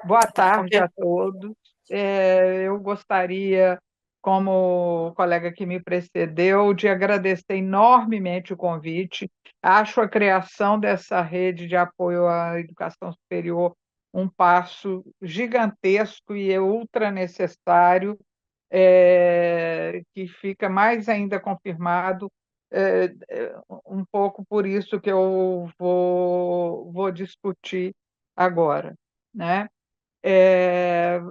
Boa Ok. tarde a todos. Eu gostaria, como o colega que me precedeu, de agradecer enormemente o convite. Acho a criação dessa rede de apoio à educação superior um passo gigantesco e ultra necessário, que fica mais ainda confirmado, um pouco por isso que eu vou discutir agora, né?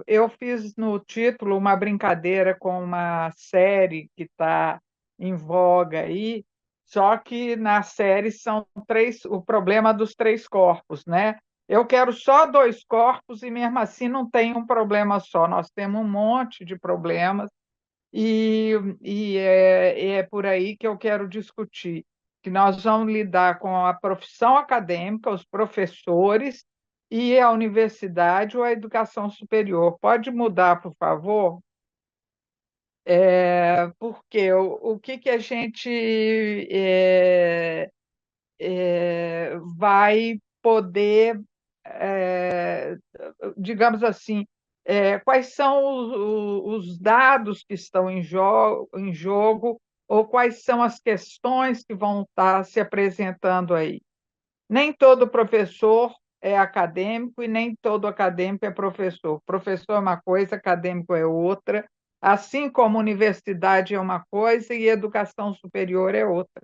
Eu fiz no título uma brincadeira com uma série que está em voga aí, só que na série são três, o problema dos três corpos, né? Eu quero só dois corpos e mesmo assim não tem um problema só, nós temos um monte de problemas e, é por aí que eu quero discutir, que nós vamos lidar com a profissão acadêmica, os professores e a universidade ou a educação superior. Pode mudar, por favor? Porque o que que a gente vai poder, digamos assim, quais são os dados que estão em jogo ou quais são as questões que vão estar se apresentando aí. Nem todo professor é acadêmico e nem todo acadêmico é professor. Professor é uma coisa, acadêmico é outra, assim como universidade é uma coisa e educação superior é outra.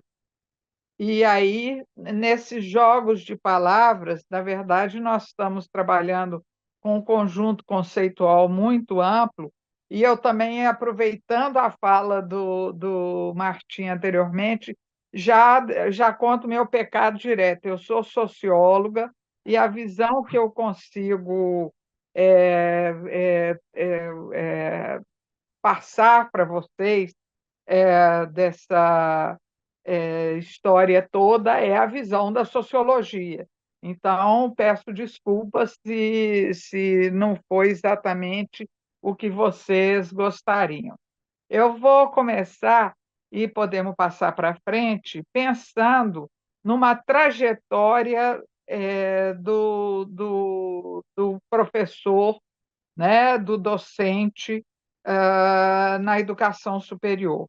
E aí, nesses jogos de palavras, na verdade, nós estamos trabalhando com um conjunto conceitual muito amplo, e eu também, aproveitando a fala do Martim anteriormente, já conto meu pecado direto. Eu sou socióloga e a visão que eu consigo passar para vocês dessa história toda é a visão da sociologia. Então, peço desculpas se não foi exatamente o que vocês gostariam. Eu vou começar e podemos passar para frente pensando numa trajetória do professor, né, do docente, na educação superior.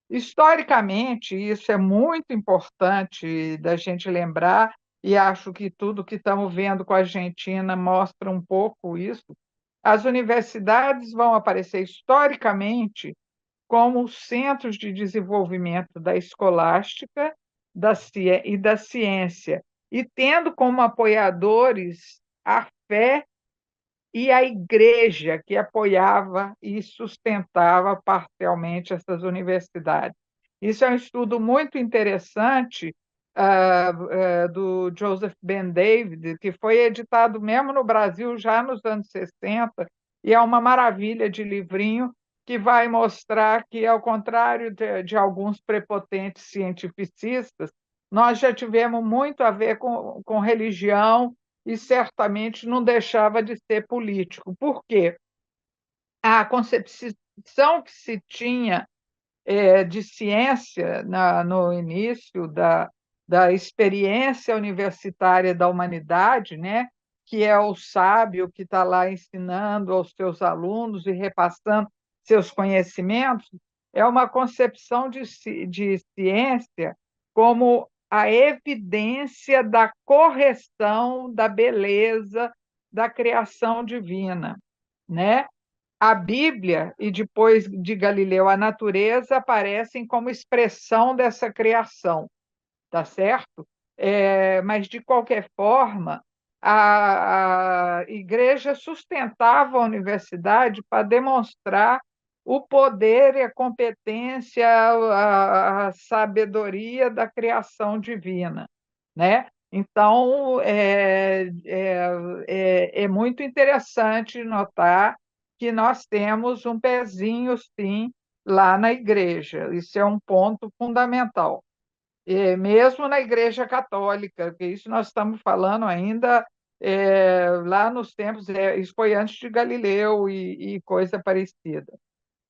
Historicamente, isso é muito importante da gente lembrar, e acho que tudo que estamos vendo com a Argentina mostra um pouco isso. As universidades vão aparecer historicamente como centros de desenvolvimento da escolástica e da ciência, e tendo como apoiadores a fé e a igreja que apoiava e sustentava parcialmente essas universidades. Isso é um estudo muito interessante, do Joseph Ben David, que foi editado mesmo no Brasil já nos anos 60, e é uma maravilha de livrinho que vai mostrar que, ao contrário de alguns prepotentes cientificistas, nós já tivemos muito a ver com religião e certamente não deixava de ser político. Por quê? A concepção que se tinha de ciência no início da experiência universitária da humanidade, né? Que é o sábio que está lá ensinando aos seus alunos e repassando seus conhecimentos, é uma concepção de ciência como a evidência da correção da beleza da criação divina, né? A Bíblia e depois de Galileu a natureza aparecem como expressão dessa criação, tá certo? Mas de qualquer forma, a igreja sustentava a universidade para demonstrar o poder e a competência, a sabedoria da criação divina, né? Então, é muito interessante notar que nós temos um pezinho, sim, lá na igreja. Isso é um ponto fundamental. Mesmo na Igreja Católica, que isso nós estamos falando ainda lá nos tempos, isso foi antes de Galileu e coisa parecida.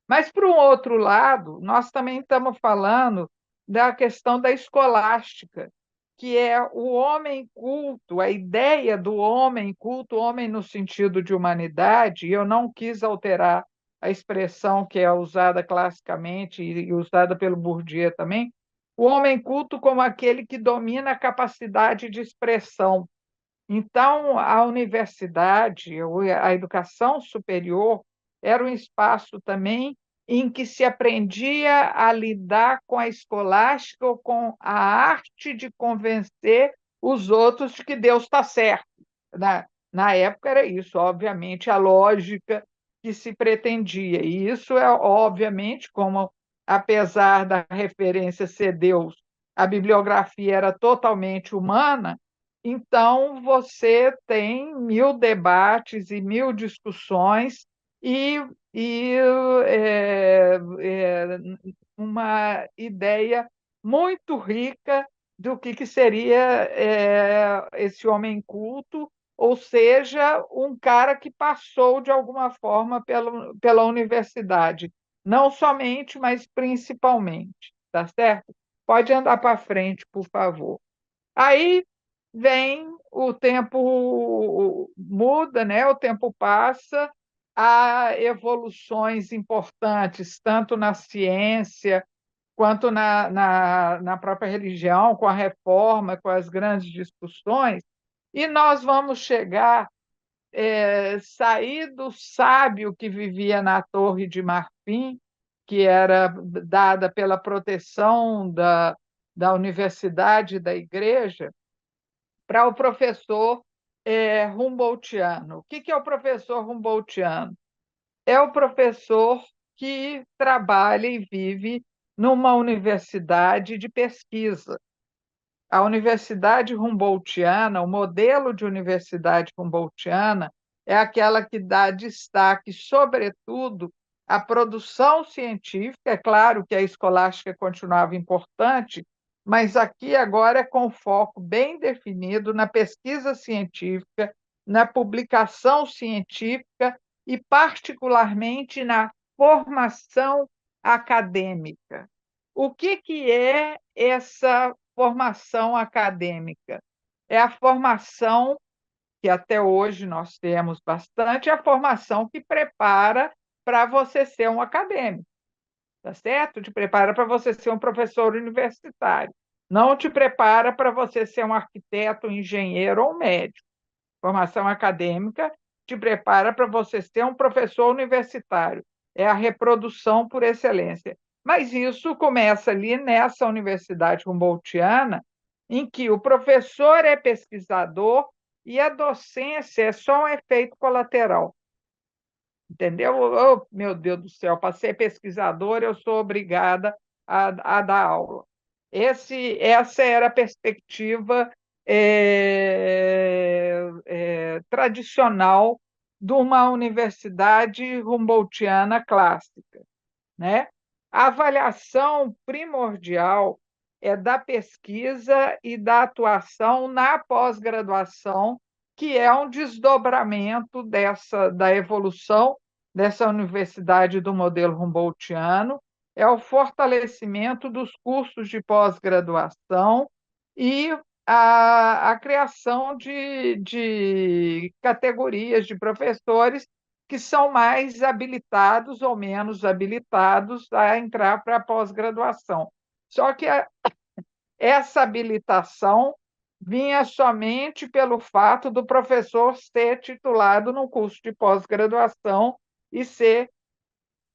Mas, por um outro lado, nós também estamos falando da questão da escolástica, que é o homem culto, a ideia do homem culto, homem no sentido de humanidade, e eu não quis alterar a expressão que é usada classicamente e usada pelo Bourdieu também, o homem culto como aquele que domina a capacidade de expressão. Então, a universidade, a educação superior, era um espaço também em que se aprendia a lidar com a escolástica ou com a arte de convencer os outros de que Deus está certo. Na época era isso, obviamente, a lógica que se pretendia. E isso é, obviamente, como, apesar da referência ser Deus, a bibliografia era totalmente humana, então você tem mil debates e mil discussões e, e é, é, uma ideia muito rica do que seria esse homem culto, ou seja, um cara que passou de alguma forma pela universidade, não somente, mas principalmente, tá certo? Pode andar para frente, por favor. Aí vem o tempo muda, né? O tempo passa, há evoluções importantes, tanto na ciência quanto na própria religião, com a reforma, com as grandes discussões, e nós vamos chegar, sair do sábio que vivia na Torre de Marfim, que era dada pela proteção da universidade e da igreja, para o professor Humboldtiano. O que é o professor Humboldtiano? É o professor que trabalha e vive numa universidade de pesquisa. A Universidade Humboldtiana, o modelo de universidade Humboldtiana, é aquela que dá destaque, sobretudo, à produção científica. É claro que a escolástica continuava importante, mas aqui agora é com foco bem definido na pesquisa científica, na publicação científica e, particularmente, na formação acadêmica. O que é essa formação acadêmica? É a formação que até hoje nós temos bastante, é a formação que prepara para você ser um acadêmico, tá certo? Te prepara para você ser um professor universitário. Não te prepara para você ser um arquiteto, um engenheiro ou um médico. Formação acadêmica te prepara para você ser um professor universitário. É a reprodução por excelência. Mas isso começa ali nessa universidade Humboldtiana, em que o professor é pesquisador e a docência é só um efeito colateral. Entendeu? Oh, meu Deus do céu, para ser pesquisador, eu sou obrigada a dar aula. Essa era a perspectiva tradicional de uma universidade Humboldtiana clássica, né? A avaliação primordial é da pesquisa e da atuação na pós-graduação, que é um desdobramento da evolução dessa universidade do modelo Humboldtiano, é o fortalecimento dos cursos de pós-graduação e a criação de categorias de professores que são mais habilitados ou menos habilitados a entrar para a pós-graduação. Só que essa habilitação vinha somente pelo fato do professor ser titulado no curso de pós-graduação e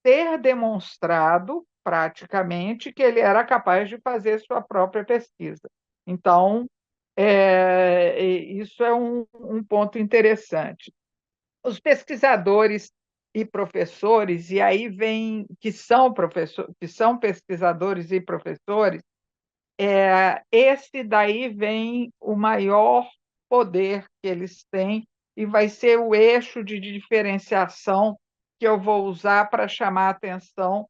ter demonstrado, praticamente, que ele era capaz de fazer sua própria pesquisa. Então, isso é um ponto interessante. Os pesquisadores e professores, e aí vem que são pesquisadores e professores, esse daí vem o maior poder que eles têm e vai ser o eixo de diferenciação que eu vou usar para chamar a atenção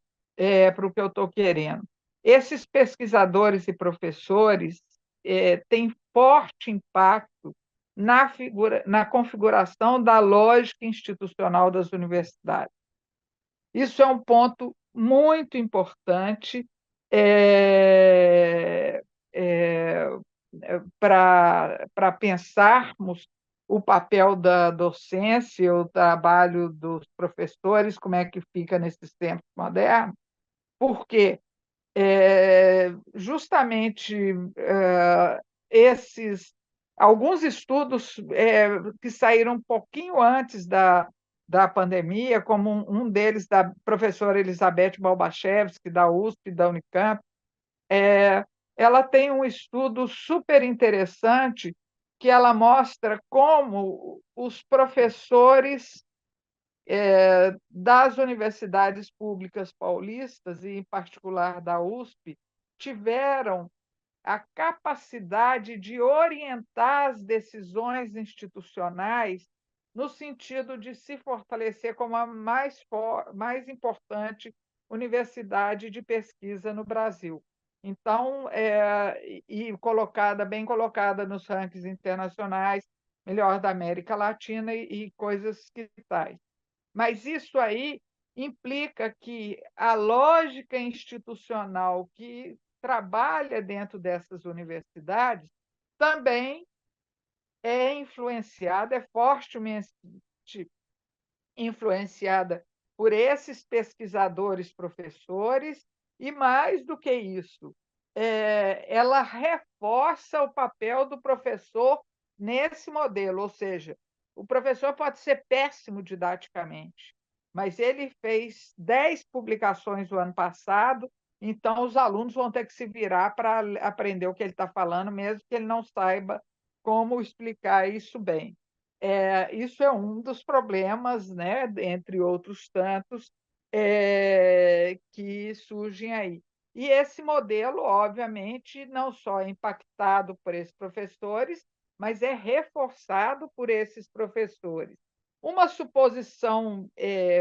para o que eu estou querendo. Esses pesquisadores e professores têm forte impacto na configuração da lógica institucional das universidades. Isso é um ponto muito importante, é, é, para pensarmos o papel da docência, o trabalho dos professores, como é que fica nesses tempos modernos, porque justamente esses alguns estudos que saíram um pouquinho antes da pandemia, como um deles da professora Elizabeth Balbachevski, da USP, da Unicamp, ela tem um estudo super interessante que ela mostra como os professores das universidades públicas paulistas, e em particular da USP, tiveram a capacidade de orientar as decisões institucionais no sentido de se fortalecer como a mais importante universidade de pesquisa no Brasil. Então, bem colocada nos rankings internacionais, melhor da América Latina e coisas que tais. Mas isso aí implica que a lógica institucional que trabalha dentro dessas universidades também é influenciada, é fortemente influenciada por esses pesquisadores, professores, e mais do que isso, ela reforça o papel do professor nesse modelo, ou seja, o professor pode ser péssimo didaticamente, mas ele fez 10 publicações no ano passado, então os alunos vão ter que se virar para aprender o que ele está falando, mesmo que ele não saiba como explicar isso bem. Isso é um dos problemas, né, entre outros tantos, que surgem aí. E esse modelo, obviamente, não só é impactado por esses professores, mas é reforçado por esses professores. Uma suposição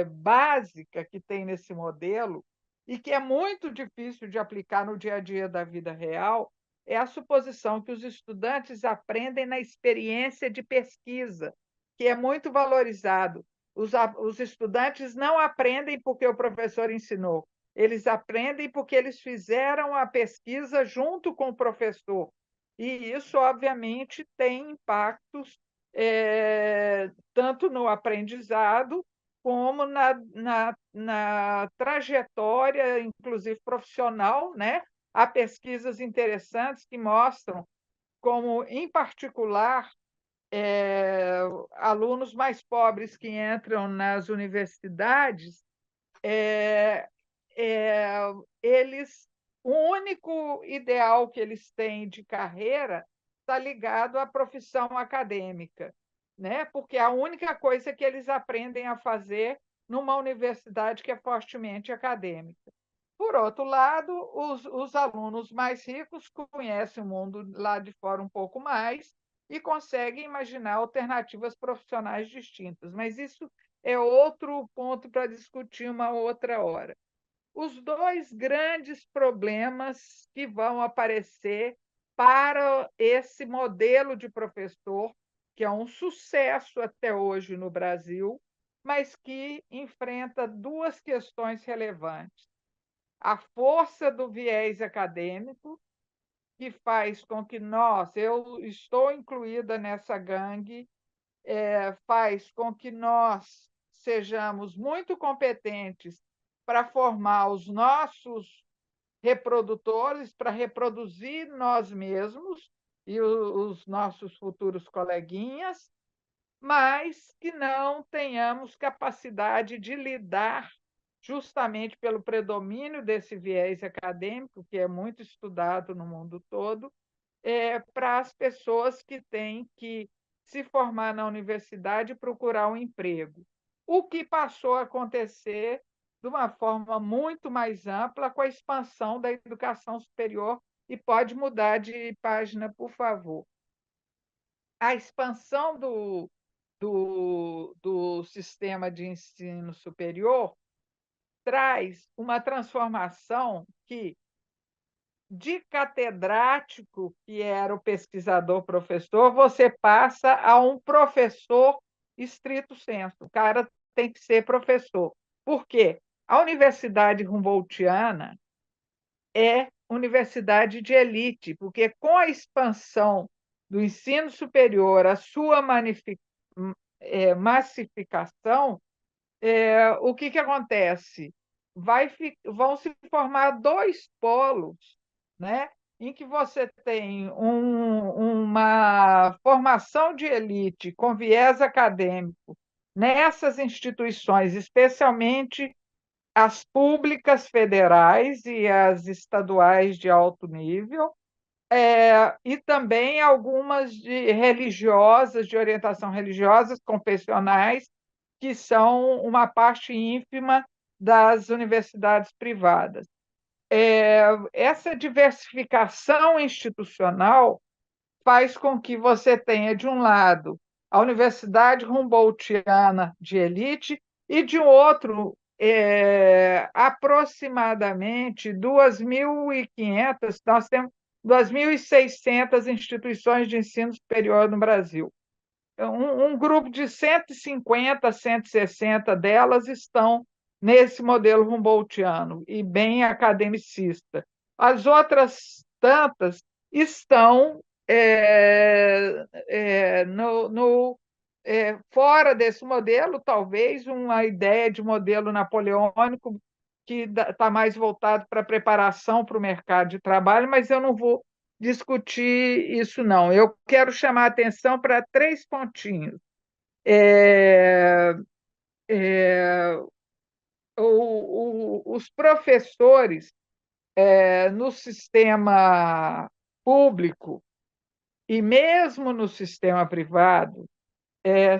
básica que tem nesse modelo, e que é muito difícil de aplicar no dia a dia da vida real, é a suposição que os estudantes aprendem na experiência de pesquisa, que é muito valorizado. Os estudantes não aprendem porque o professor ensinou, eles aprendem porque eles fizeram a pesquisa junto com o professor. E isso, obviamente, tem impactos tanto no aprendizado como na trajetória, inclusive profissional, né? Há pesquisas interessantes que mostram como, em particular, alunos mais pobres que entram nas universidades, é, é, eles, o único ideal que eles têm de carreira está ligado à profissão acadêmica, né? Porque é a única coisa que eles aprendem a fazer numa universidade que é fortemente acadêmica. Por outro lado, os alunos mais ricos conhecem o mundo lá de fora um pouco mais e conseguem imaginar alternativas profissionais distintas. Mas isso é outro ponto para discutir uma outra hora. Os dois grandes problemas que vão aparecer para esse modelo de professor, que é um sucesso até hoje no Brasil, mas que enfrenta duas questões relevantes: a força do viés acadêmico, que faz com que eu estou incluída nessa gangue, faz com que nós sejamos muito competentes para formar os nossos reprodutores, para reproduzir nós mesmos e os nossos futuros coleguinhas, mas que não tenhamos capacidade de lidar, justamente pelo predomínio desse viés acadêmico, que é muito estudado no mundo todo, para as pessoas que têm que se formar na universidade e procurar um emprego. O que passou a acontecer de uma forma muito mais ampla com a expansão da educação superior, e pode mudar de página, por favor. A expansão do sistema de ensino superior traz uma transformação que, de catedrático, que era o pesquisador-professor, você passa a um professor estrito sensu. O cara tem que ser professor. Por quê? A Universidade Humboldtiana é universidade de elite, porque com a expansão do ensino superior, a sua massificação, o que acontece? Vão se formar dois polos, né? Em que você tem uma formação de elite com viés acadêmico nessas instituições, especialmente as públicas federais e as estaduais de alto nível, e também algumas religiosas, de orientação religiosa, confessionais, que são uma parte ínfima das universidades privadas. Essa diversificação institucional faz com que você tenha, de um lado, a Universidade Humboldtiana de elite e, de outro, aproximadamente 2.500, nós temos 2.600 instituições de ensino superior no Brasil. Um grupo de 150, 160 delas estão nesse modelo Humboldtiano e bem academicista. As outras tantas estão fora desse modelo, talvez uma ideia de modelo napoleônico que está mais voltado para a preparação para o mercado de trabalho, mas eu não vou discutir isso, não. Eu quero chamar a atenção para três pontinhos. Os professores no sistema público e mesmo no sistema privado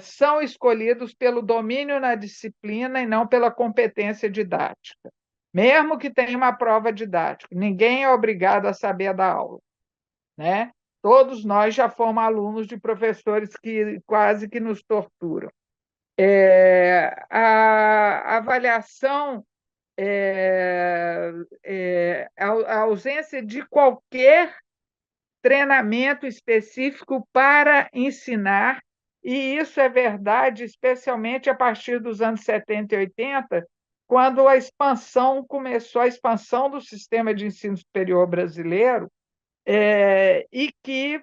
são escolhidos pelo domínio na disciplina e não pela competência didática, mesmo que tenha uma prova didática. Ninguém é obrigado a saber dar aula, né? Todos nós já fomos alunos de professores que quase que nos torturam. A avaliação, a ausência de qualquer treinamento específico para ensinar, e isso é verdade, especialmente a partir dos anos 70 e 80, quando a expansão começou, a expansão do sistema de ensino superior brasileiro, e que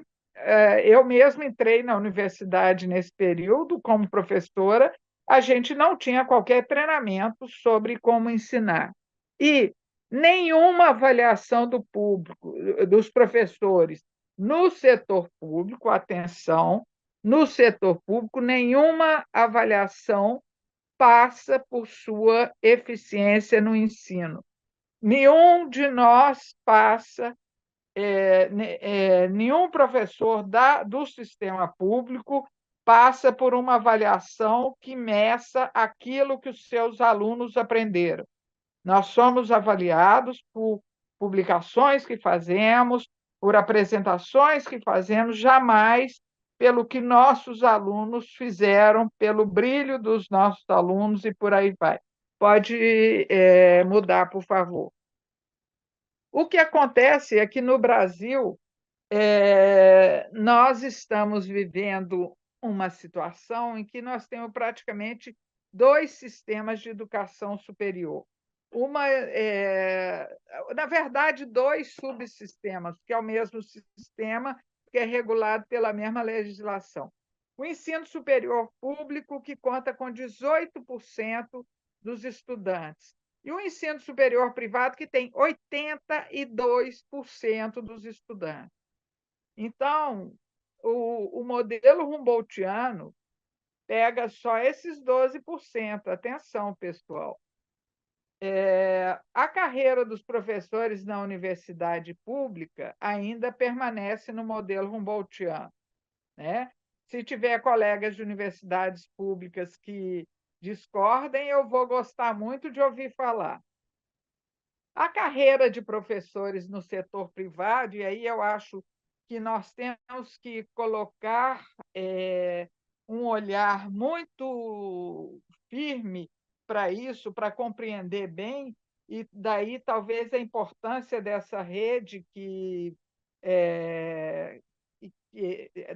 eu mesmo entrei na universidade nesse período como professora, a gente não tinha qualquer treinamento sobre como ensinar. E nenhuma avaliação do público, dos professores no setor público, atenção, no setor público, nenhuma avaliação passa por sua eficiência no ensino. Nenhum de nós passa nenhum professor do sistema público passa por uma avaliação que meça aquilo que os seus alunos aprenderam. Nós somos avaliados por publicações que fazemos, por apresentações que fazemos, jamais pelo que nossos alunos fizeram, pelo brilho dos nossos alunos e por aí vai. Pode mudar, por favor. O que acontece é que, no Brasil, nós estamos vivendo uma situação em que nós temos praticamente dois sistemas de educação superior. Na verdade, dois subsistemas, que é o mesmo sistema que é regulado pela mesma legislação. O ensino superior público, que conta com 18% dos estudantes, e o ensino superior privado, que tem 82% dos estudantes. Então, o modelo Humboldtiano pega só esses 12%. Atenção, pessoal. A carreira dos professores na universidade pública ainda permanece no modelo Humboldtiano, né? Se tiver colegas de universidades públicas que discordem, eu vou gostar muito de ouvir falar. A carreira de professores no setor privado, e aí eu acho que nós temos que colocar um olhar muito firme para isso, para compreender bem, e daí talvez a importância dessa rede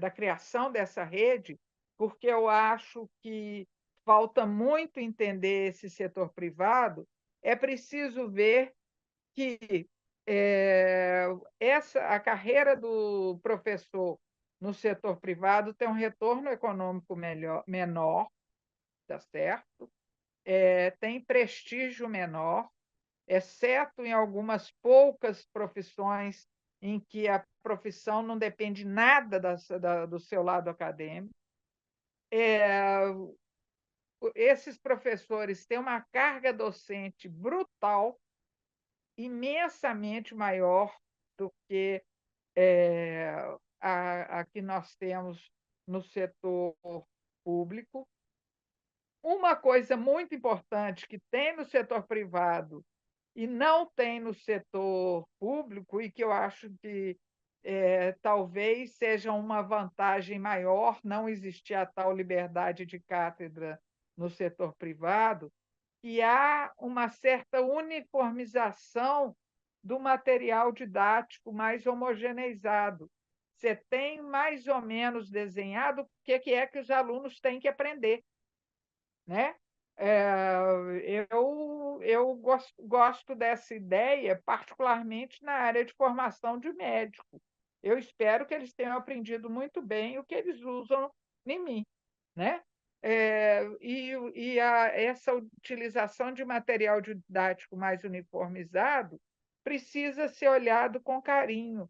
da criação dessa rede, porque eu acho que falta muito entender esse setor privado. É preciso ver que a carreira do professor no setor privado tem um retorno econômico menor, tá certo? Tem prestígio menor, exceto em algumas poucas profissões em que a profissão não depende nada do seu lado acadêmico. Esses professores têm uma carga docente brutal, imensamente maior do que a que nós temos no setor público. Uma coisa muito importante que tem no setor privado e não tem no setor público, e que eu acho que talvez seja uma vantagem maior não existir a tal liberdade de cátedra no setor privado, que há uma certa uniformização do material didático mais homogeneizado. Você tem mais ou menos desenhado o que é que os alunos têm que aprender, né? Eu gosto dessa ideia, particularmente na área de formação de médico. Eu espero que eles tenham aprendido muito bem o que eles usam em mim, né? Essa utilização de material didático mais uniformizado precisa ser olhado com carinho,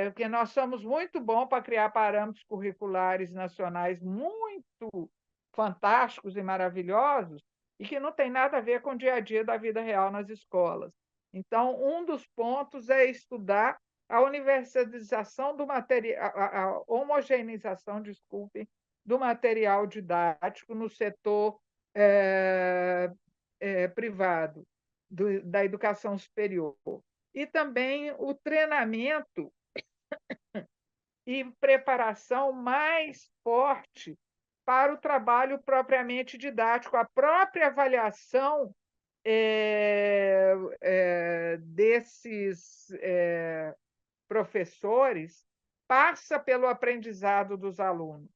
porque nós somos muito bons para criar parâmetros curriculares nacionais muito fantásticos e maravilhosos e que não tem nada a ver com o dia a dia da vida real nas escolas. Então, um dos pontos é estudar a universalização do material, a homogeneização, desculpe, do material didático no setor privado, da educação superior. E também o treinamento e preparação mais forte para o trabalho propriamente didático, a própria avaliação desses professores passa pelo aprendizado dos alunos.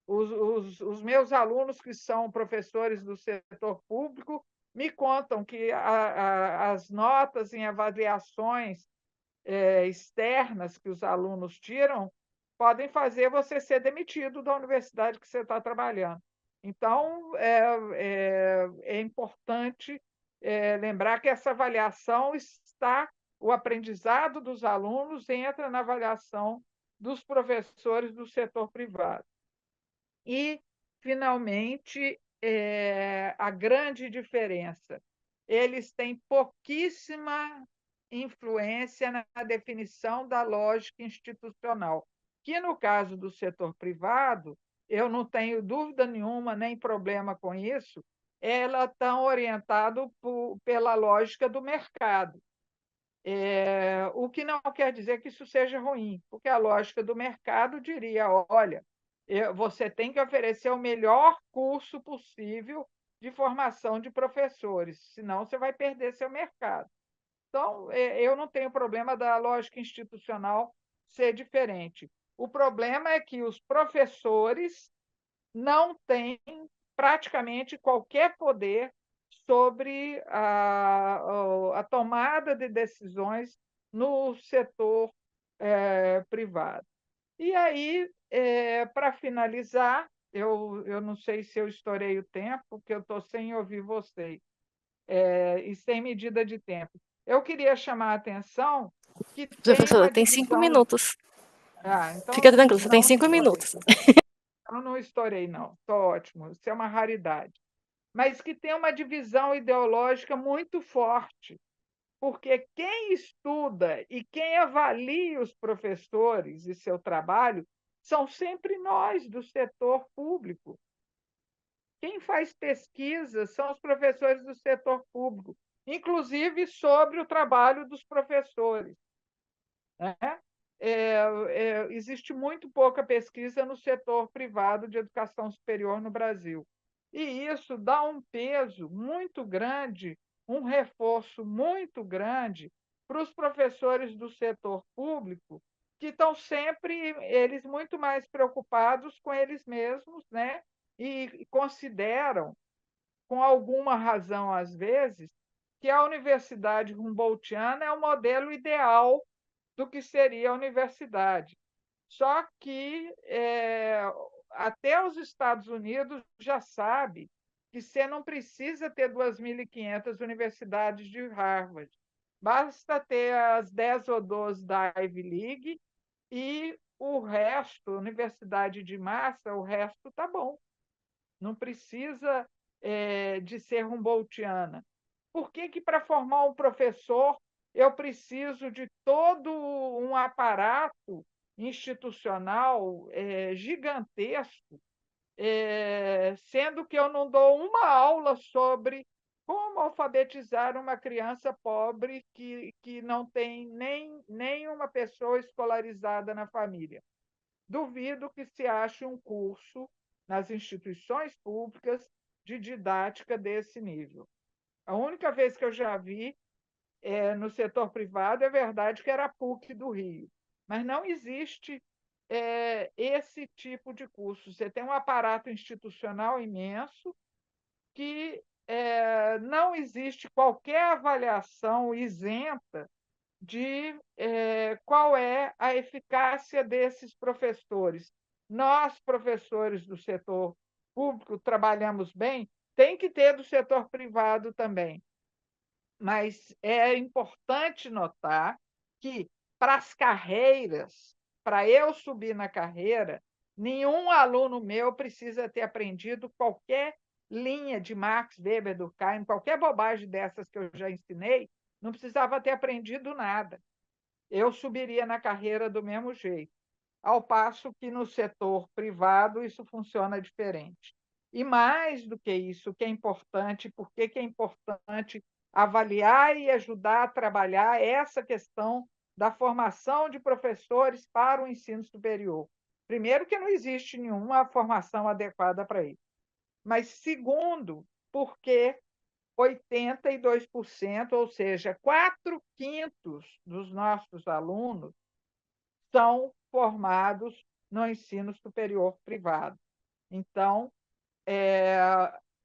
Os meus alunos, que são professores do setor público, me contam que as notas em avaliações externas que os alunos tiram podem fazer você ser demitido da universidade que você está trabalhando. Então, é importante lembrar que essa avaliação está, o aprendizado dos alunos entra na avaliação dos professores do setor privado. E, finalmente, a grande diferença: eles têm pouquíssima influência na definição da lógica institucional, que, no caso do setor privado, eu não tenho dúvida nenhuma, nem problema com isso, ela está orientada pela lógica do mercado. O que não quer dizer que isso seja ruim, porque a lógica do mercado diria: olha, você tem que oferecer o melhor curso possível de formação de professores, senão você vai perder seu mercado. Então, eu não tenho problema da lógica institucional ser diferente. O problema é que os professores não têm praticamente qualquer poder sobre a tomada de decisões no setor privado. E aí, para finalizar, eu não sei se eu estourei o tempo, porque eu estou sem ouvir vocês, e sem medida de tempo. Eu queria chamar a atenção que tem Professora, uma tem 5 divisão. minutos. Fica Então, tranquilo, você tem 5 minutos. eu não estourei, não. Estou ótimo. Isso é uma raridade. Mas que tem uma divisão ideológica muito forte, porque quem estuda e quem avalia os professores e seu trabalho são sempre nós, do setor público. Quem faz pesquisa são os professores do setor público, inclusive sobre o trabalho dos professores, né? Existe muito pouca pesquisa no setor privado de educação superior no Brasil. E isso dá um peso muito grande, um reforço muito grande para os professores do setor público, que estão sempre eles muito mais preocupados com eles mesmos, né? E consideram, com alguma razão às vezes, que a Universidade Humboldtiana é o modelo ideal do que seria a universidade. Só que até os Estados Unidos já sabe que você não precisa ter 2.500 universidades de Harvard. Basta ter as 10 ou 12 da Ivy League e o resto, universidade de massa, o resto está bom. Não precisa de ser Humboldtiana. Por que para formar um professor eu preciso de todo um aparato institucional gigantesco, sendo que eu não dou uma aula sobre como alfabetizar uma criança pobre que não tem nem uma pessoa escolarizada na família? Duvido que se ache um curso nas instituições públicas de didática desse nível. A única vez que eu já vi no setor privado, é verdade que era a PUC do Rio, mas não existe esse tipo de curso. Você tem um aparato institucional imenso que não existe qualquer avaliação isenta de qual é a eficácia desses professores. Nós, professores do setor público, trabalhamos bem, tem que ter do setor privado também. Mas é importante notar que, para as carreiras, para eu subir na carreira, nenhum aluno meu precisa ter aprendido qualquer linha de Marx, Weber, Durkheim, qualquer bobagem dessas que eu já ensinei, não precisava ter aprendido nada. Eu subiria na carreira do mesmo jeito, ao passo que no setor privado isso funciona diferente. E mais do que isso, o que é importante, por que é importante avaliar e ajudar a trabalhar essa questão da formação de professores para o ensino superior. Primeiro, que não existe nenhuma formação adequada para isso. Mas, segundo, porque 82%, ou seja, 4/5 dos nossos alunos, são formados no ensino superior privado. Então,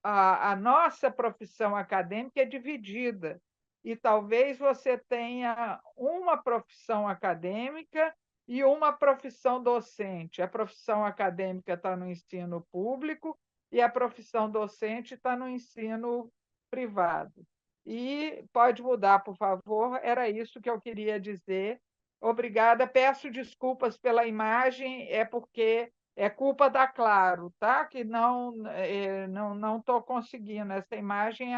a nossa profissão acadêmica é dividida, e talvez você tenha uma profissão acadêmica e uma profissão docente. A profissão acadêmica está no ensino público e a profissão docente está no ensino privado. E pode mudar, por favor, era isso que eu queria dizer. Obrigada, peço desculpas pela imagem, é porque é culpa da Claro, tá? Que não estou conseguindo. Essa imagem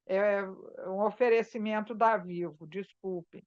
é um oferecimento da Vivo, desculpe.